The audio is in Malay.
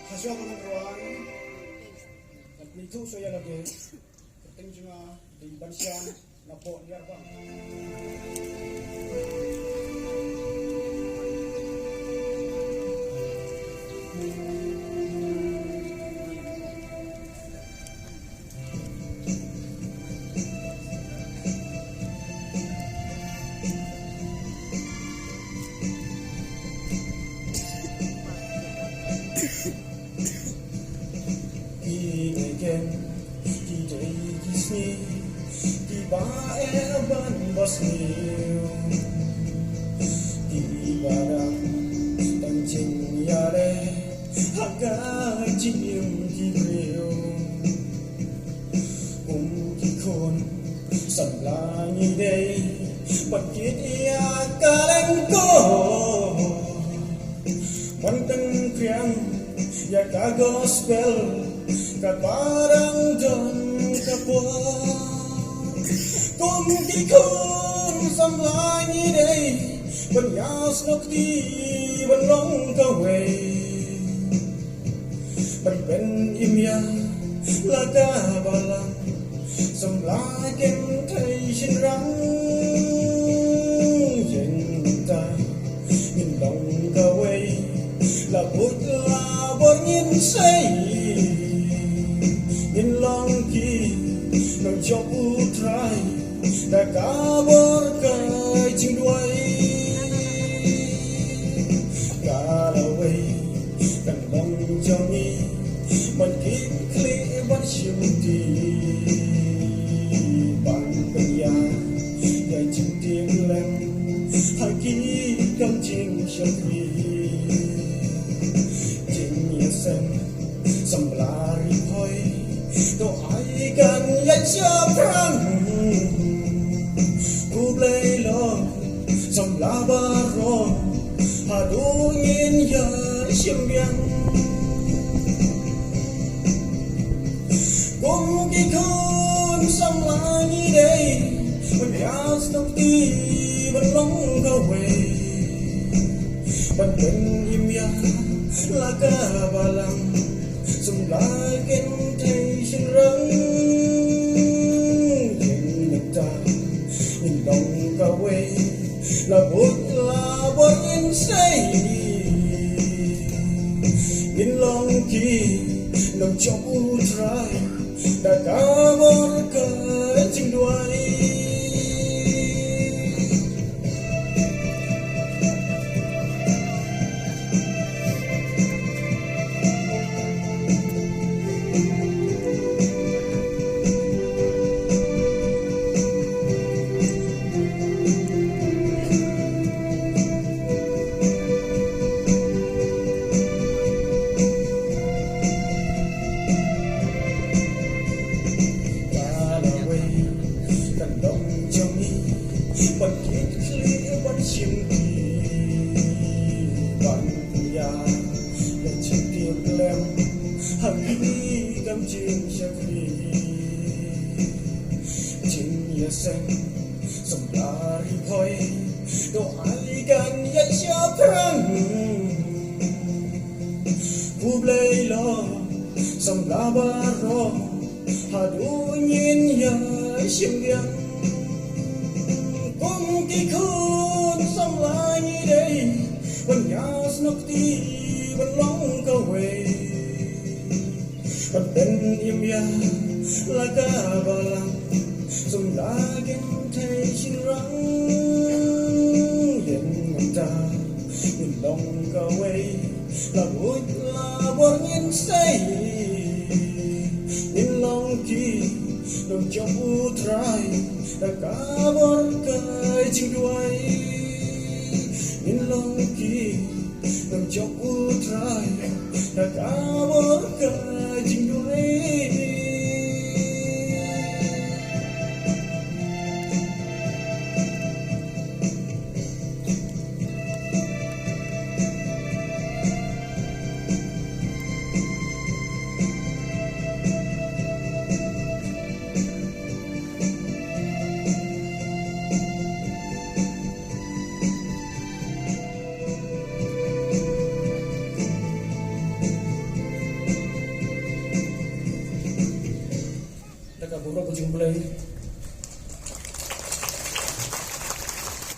Hasyo ko ng ruang at nito so yan lagi kating nga di bansyan na po niyar ba Di baeban basniu Di barang tancing yare Haga jinyum kibriu Kikon sablangi day Pagkit iya kalengko Mantan kriang ya ka gospel Kat barang don kapo Kung kikon samlangi day Banyas nokti banong kaway Pagben imya laga balang Samlagen kay sinrang Yenta Nindong kaway Labot labor nginsay Ninlang ki Nang jobu try Nakabor kay jingduay Kalaway Kandang jongi Mankit kli ban syuti Ban kaya Yay ching tieng lem Haki kam ching syakri Jing yesen Samblari hoi To ai gan yan siya prang Kublay lo Samlabaro Hadungin ya siyang Kung kikon samlangi day Magyas ng di Balong kaway Pagben imya Laga balang Sumlagen tay sinrang Ginagta Nindong kaway Labot labor insay Inlong ki Nang chobu try Nakabor ka jingduay Pagkit kli ban simpi Ban ya Yang cintir lem Hagi gam jing syakri Jing yesen Semblari koi Doai gan yan syakran Kublay lo Semblabaro Hadungin ya syambiang Kung kikon samlangi day Banyas nokti balong kaway Pagben imya laga balang Sumlagen tay sinrang Yen mata Nindong kaway Labot labor nginsay Ninlong ki Nang jobu try Nakabor kay jingduay Ninlong ki Nang jobu try Nakabor kay jingduay kaburo ko jing bulay.